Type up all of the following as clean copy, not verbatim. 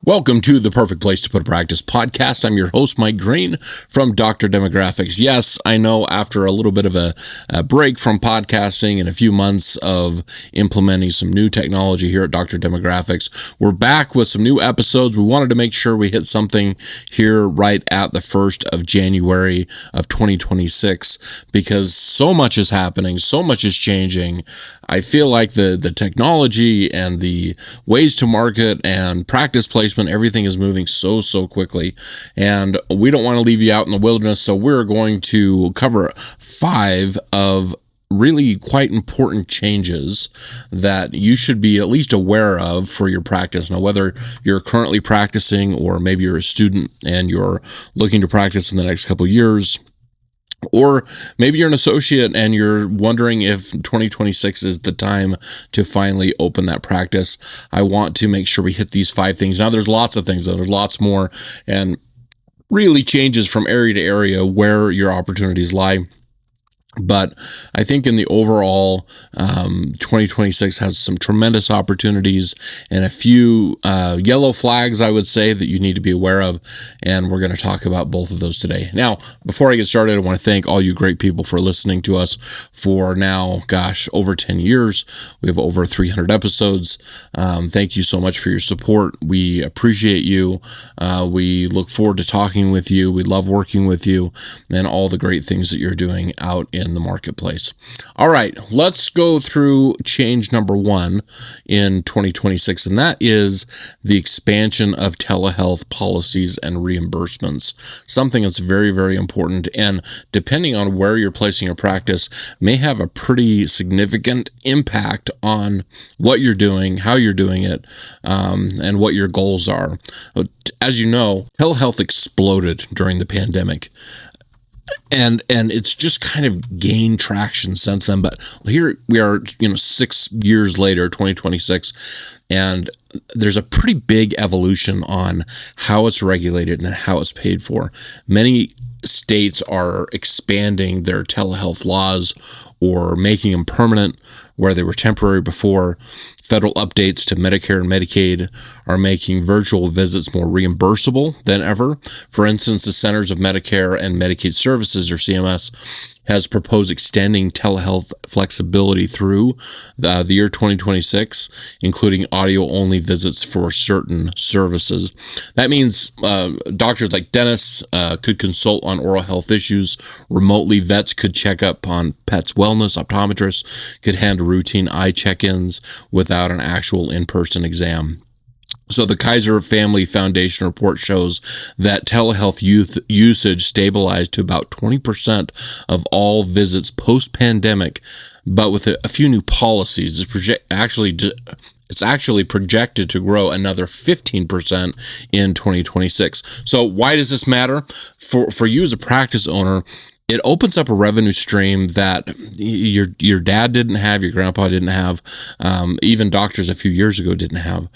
Welcome to the Perfect Place to Put a Practice podcast. I'm your host, Mike Green from Dr. Demographics. Yes, I know after a little bit of a break from podcasting and a few months of implementing some new technology here at Dr. Demographics, we're back with some new episodes. We wanted to make sure we hit something here right at the 1st of January of 2026 because so much is happening, so much is changing. I feel like the technology and the ways to market and practice placement, everything is moving so quickly, and we don't want to leave you out in the wilderness, so we're going to cover 5 of really quite important changes that you should be at least aware of for your practice. Now, whether you're currently practicing or maybe you're a student and you're looking to practice in the next couple of years, or maybe you're an associate and you're wondering if 2026 is the time to finally open that practice, I want to make sure we hit these 5 things. Now, there's lots of things, though. There's lots more, and really changes from area to area where your opportunities lie. But I think in the overall, 2026 has some tremendous opportunities and a few yellow flags, I would say, that you need to be aware of. And we're going to talk about both of those today. Now, before I get started, I want to thank all you great people for listening to us for now, over 10 years. We have over 300 episodes. Thank you so much for your support. We appreciate you. We look forward to talking with you. We love working with you and all the great things that you're doing out in the marketplace. All right, let's go through change number 1 in 2026, and that is the expansion of telehealth policies and reimbursements. Something that's very important, and depending on where you're placing your practice, may have a pretty significant impact on what you're doing, how you're doing it, and what your goals are. As you know, telehealth exploded during the pandemic. And it's just kind of gained traction since then. But here we are, 6 years later, 2026, and there's a pretty big evolution on how it's regulated and how it's paid for. Many states are expanding their telehealth laws or making them permanent where they were temporary before. Federal updates to Medicare and Medicaid are making virtual visits more reimbursable than ever. For instance, the Centers of Medicare and Medicaid Services, or CMS, has proposed extending telehealth flexibility through the year 2026, including audio-only visits for certain services. That means doctors like dentists could consult on oral health issues remotely. Vets could check up on pets' wellness. Optometrists could handle routine eye check-ins without an actual in-person exam. So the Kaiser Family Foundation report shows that telehealth usage stabilized to about 20% of all visits post-pandemic, but with a few new policies, it's actually projected to grow another 15% in 2026. So why does this matter? For you as a practice owner, it opens up a revenue stream that your dad didn't have, your grandpa didn't have, even doctors a few years ago didn't have.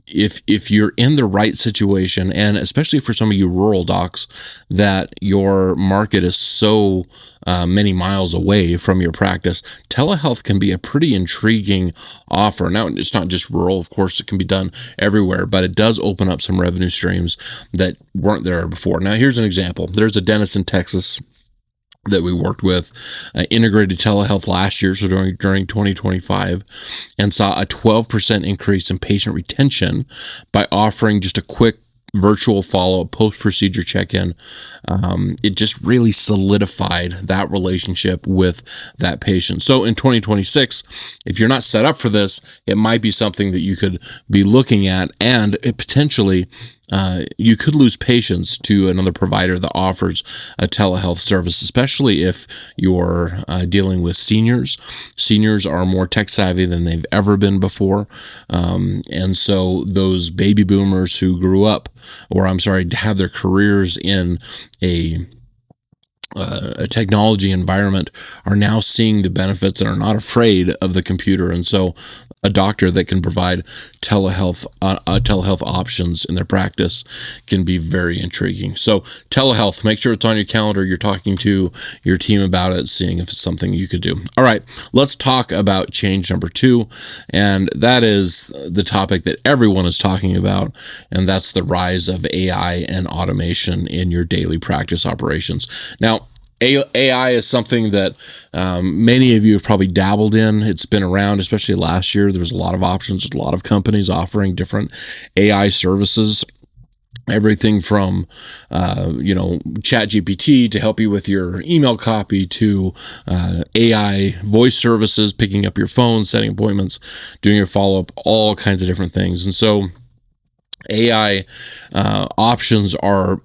If you're in the right situation, and especially for some of you rural docs, that your market is so many miles away from your practice, telehealth can be a pretty intriguing offer. Now, it's not just rural, of course, it can be done everywhere, but it does open up some revenue streams that weren't there before. Now, here's an example. There's a dentist in Texas that we worked with, integrated telehealth last year, so during 2025, and saw a 12% increase in patient retention by offering just a quick virtual follow-up post-procedure check-in. It just really solidified that relationship with that patient. So in 2026, if you're not set up for this, it might be something that you could be looking at, and it potentially you could lose patients to another provider that offers a telehealth service, especially if you're dealing with seniors. Seniors are more tech savvy than they've ever been before. And so those baby boomers who grew up, have their careers in a a technology environment are now seeing the benefits and are not afraid of the computer. And so a doctor that can provide telehealth options in their practice can be very intriguing. So telehealth, make sure it's on your calendar. You're talking to your team about it, seeing if it's something you could do. All right, let's talk about change number 2. And that is the topic that everyone is talking about. And that's the rise of AI and automation in your daily practice operations. Now, AI is something that many of you have probably dabbled in. It's been around, especially last year. There was a lot of options, a lot of companies offering different AI services. Everything from, ChatGPT to help you with your email copy to AI voice services, picking up your phone, setting appointments, doing your follow-up, all kinds of different things. And so AI options are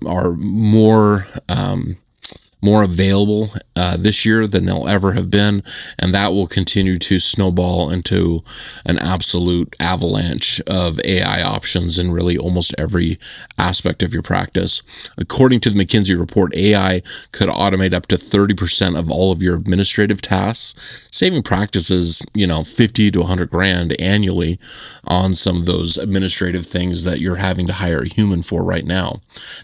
more available this year than they'll ever have been, and that will continue to snowball into an absolute avalanche of AI options in really almost every aspect of your practice. According to the McKinsey report, AI could automate up to 30% of all of your administrative tasks, saving practices, 50 to 100 grand annually on some of those administrative things that you're having to hire a human for right now.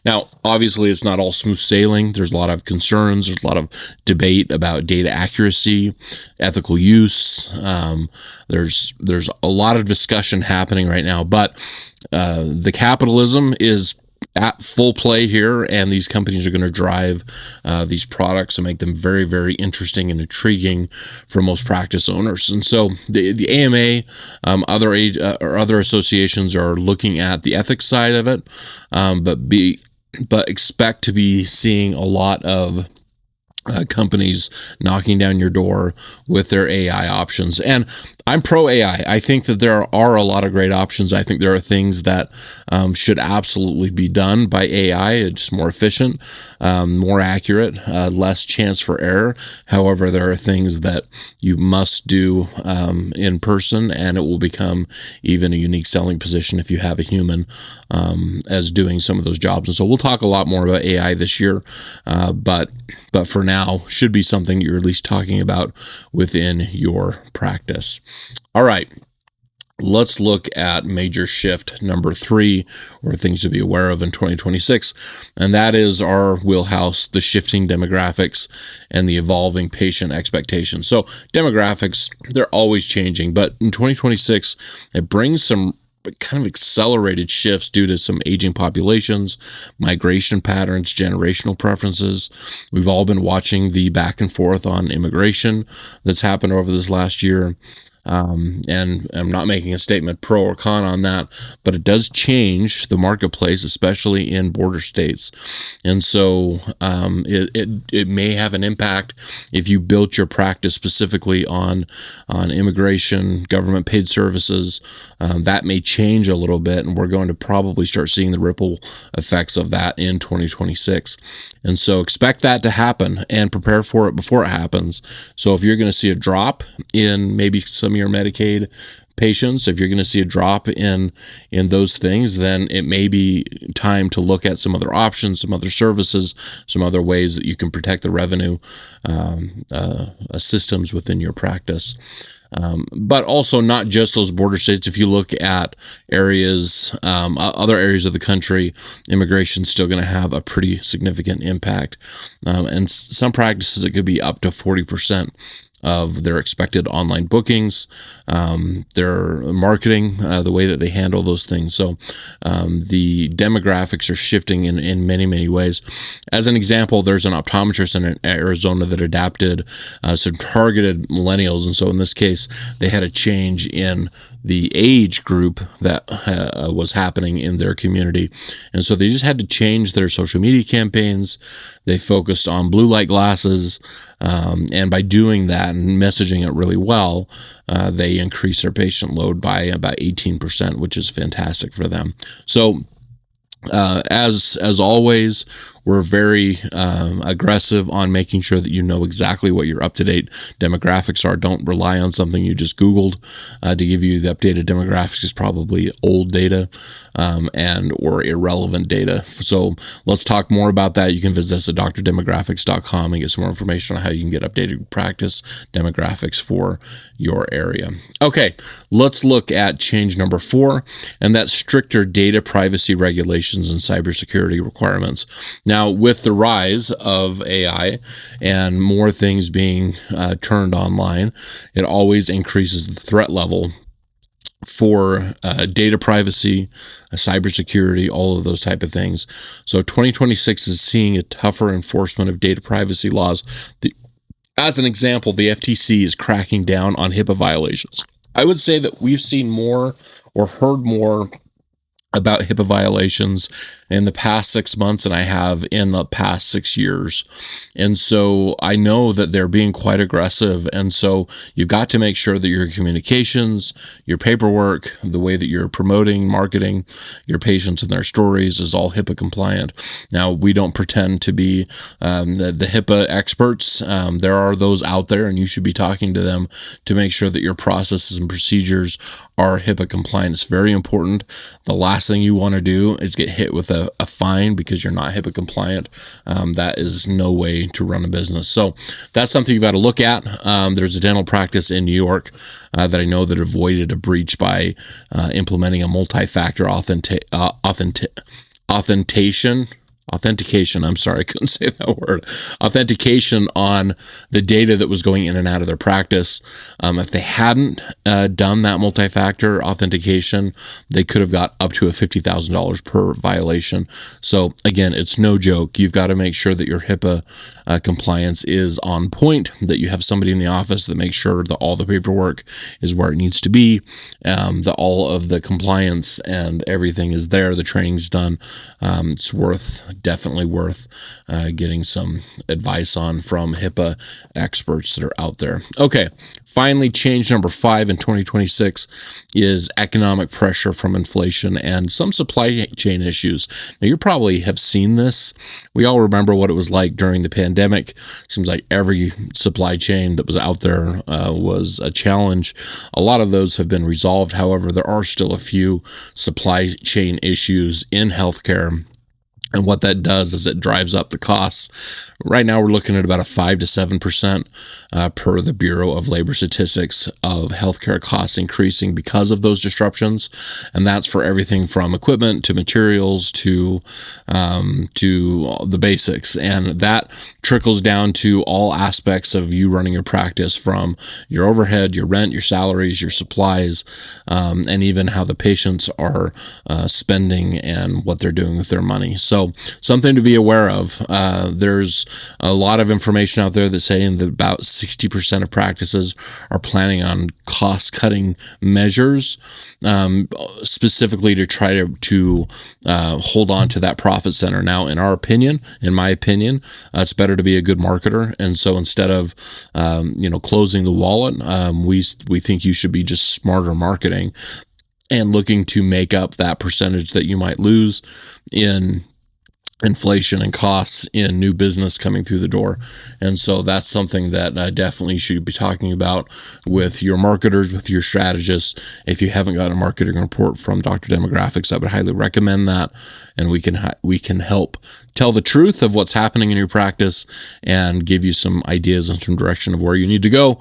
Now, obviously, it's not all smooth sailing. There's a lot of concerns. There's a lot of debate about data accuracy, ethical use. There's a lot of discussion happening right now, but the capitalism is at full play here, and these companies are going to drive these products and make them very, very interesting and intriguing for most practice owners. And so the AMA, other associations are looking at the ethics side of it, but expect to be seeing a lot of companies knocking down your door with their AI options. And I'm pro AI. I think that there are a lot of great options. I think there are things that should absolutely be done by AI. It's just more efficient, more accurate, less chance for error. However, there are things that you must do in person, and it will become even a unique selling position if you have a human as doing some of those jobs. And so we'll talk a lot more about AI this year, but for now, should be something you're at least talking about within your practice. All right, let's look at major shift number 3, or things to be aware of in 2026, and that is our wheelhouse, the shifting demographics and the evolving patient expectations. So demographics, they're always changing, but in 2026, it brings some kind of accelerated shifts due to some aging populations, migration patterns, generational preferences. We've all been watching the back and forth on immigration that's happened over this last year. And I'm not making a statement pro or con on that, but it does change the marketplace, especially in border states. And so it may have an impact if you built your practice specifically on immigration, government paid services. That may change a little bit, and we're going to probably start seeing the ripple effects of that in 2026. And so expect that to happen and prepare for it before it happens. So if you're going to see a drop in maybe some of your Medicaid patients, if you're going to see a drop in those things, then it may be time to look at some other options, some other services, some other ways that you can protect the revenue systems within your practice. But also not just those border states. If you look at areas, other areas of the country, immigration is still going to have a pretty significant impact. And some practices, it could be up to 40% of their expected online bookings, their marketing, the way that they handle those things. So the demographics are shifting in many, many ways. As an example, there's an optometrist in Arizona that adapted some targeted millennials. And so in this case, they had a change in the age group that was happening in their community. And so they just had to change their social media campaigns. They focused on blue light glasses. And by doing that and messaging it really well, they increased their patient load by about 18%, which is fantastic for them. So as always, we're very aggressive on making sure that you know exactly what your up-to-date demographics are. Don't rely on something you just Googled to give you the updated demographics. Is probably old data and or irrelevant data. So let's talk more about that. You can visit us at drdemographics.com and get some more information on how you can get updated practice demographics for your area. Okay, let's look at change number 4, and that's stricter data privacy regulations and cybersecurity requirements. Now, with the rise of AI and more things being turned online, it always increases the threat level for data privacy, cybersecurity, all of those type of things. So 2026 is seeing a tougher enforcement of data privacy laws. As an example, the FTC is cracking down on HIPAA violations. I would say that we've seen more or heard more about HIPAA violations in the past 6 months than I have in the past 6 years. And so I know that they're being quite aggressive. And so you've got to make sure that your communications, your paperwork, the way that you're promoting, marketing your patients and their stories is all HIPAA compliant. Now, we don't pretend to be the HIPAA experts. There are those out there, and you should be talking to them to make sure that your processes and procedures are HIPAA compliant. It's very important. The last thing you want to do is get hit with a fine because you're not HIPAA compliant. That is no way to run a business. So that's something you've got to look at. There's a dental practice in New York that I know that avoided a breach by implementing a multi-factor authentication. I'm sorry, I couldn't say that word. Authentication on the data that was going in and out of their practice. If they hadn't done that multi-factor authentication, they could have got up to a $50,000 per violation. So again, it's no joke. You've got to make sure that your HIPAA compliance is on point, that you have somebody in the office that makes sure that all the paperwork is where it needs to be, that all of the compliance and everything is there, the training's done. It's definitely worth getting some advice on from HIPAA experts that are out there. Okay, finally, change number 5 in 2026 is economic pressure from inflation and some supply chain issues. Now, you probably have seen this. We all remember what it was like during the pandemic. Seems like every supply chain that was out there was a challenge. A lot of those have been resolved. However, there are still a few supply chain issues in healthcare. And what that does is it drives up the costs. Right now, we're looking at about a 5 to 7% per the Bureau of Labor Statistics of healthcare costs increasing because of those disruptions. And that's for everything from equipment to materials to the basics. And that trickles down to all aspects of you running your practice, from your overhead, your rent, your salaries, your supplies, and even how the patients are spending and what they're doing with their money. So something to be aware of. There's a lot of information out there that's saying that about 60% of practices are planning on cost-cutting measures, specifically to try to hold on to that profit center. Now, in my opinion, it's better to be a good marketer. And so instead of closing the wallet, we think you should be just smarter marketing and looking to make up that percentage that you might lose in inflation and costs in new business coming through the door. And so that's something that definitely you should be talking about with your marketers, with your strategists. If you haven't got a marketing report from Dr. Demographics, I would highly recommend that. And we can help tell the truth of what's happening in your practice and give you some ideas and some direction of where you need to go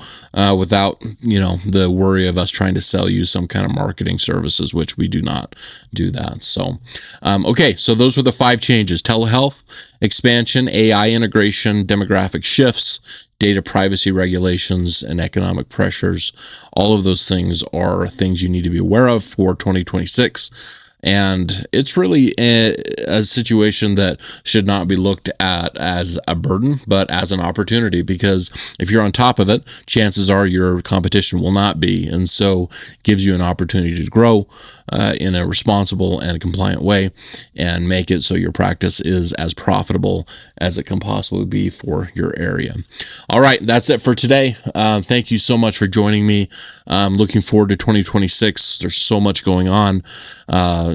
without, the worry of us trying to sell you some kind of marketing services, which we do not do that. So, okay. So those were the 5 changes: telehealth expansion, AI integration, demographic shifts, data privacy regulations, and economic pressures. All of those things are things you need to be aware of for 2026. And it's really a situation that should not be looked at as a burden, but as an opportunity, because if you're on top of it, chances are your competition will not be. And so it gives you an opportunity to grow in a responsible and compliant way and make it so your practice is as profitable as it can possibly be for your area. All right, that's it for today. Thank you so much for joining me. I'm looking forward to 2026. There's so much going on.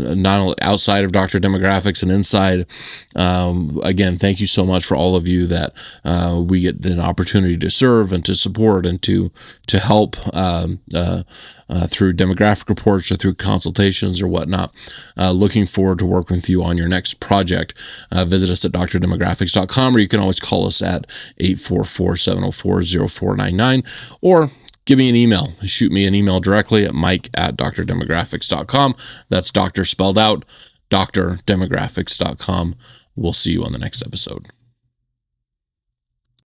not only outside of Dr. Demographics and inside. Again, thank you so much for all of you that we get an opportunity to serve and to support and to help through demographic reports or through consultations or whatnot. Looking forward to working with you on your next project. Visit us at drdemographics.com, or you can always call us at 844-704-0499, or give me an email. Shoot me an email directly at mike@drdemographics.com. That's doctor spelled out, drdemographics.com. We'll see you on the next episode.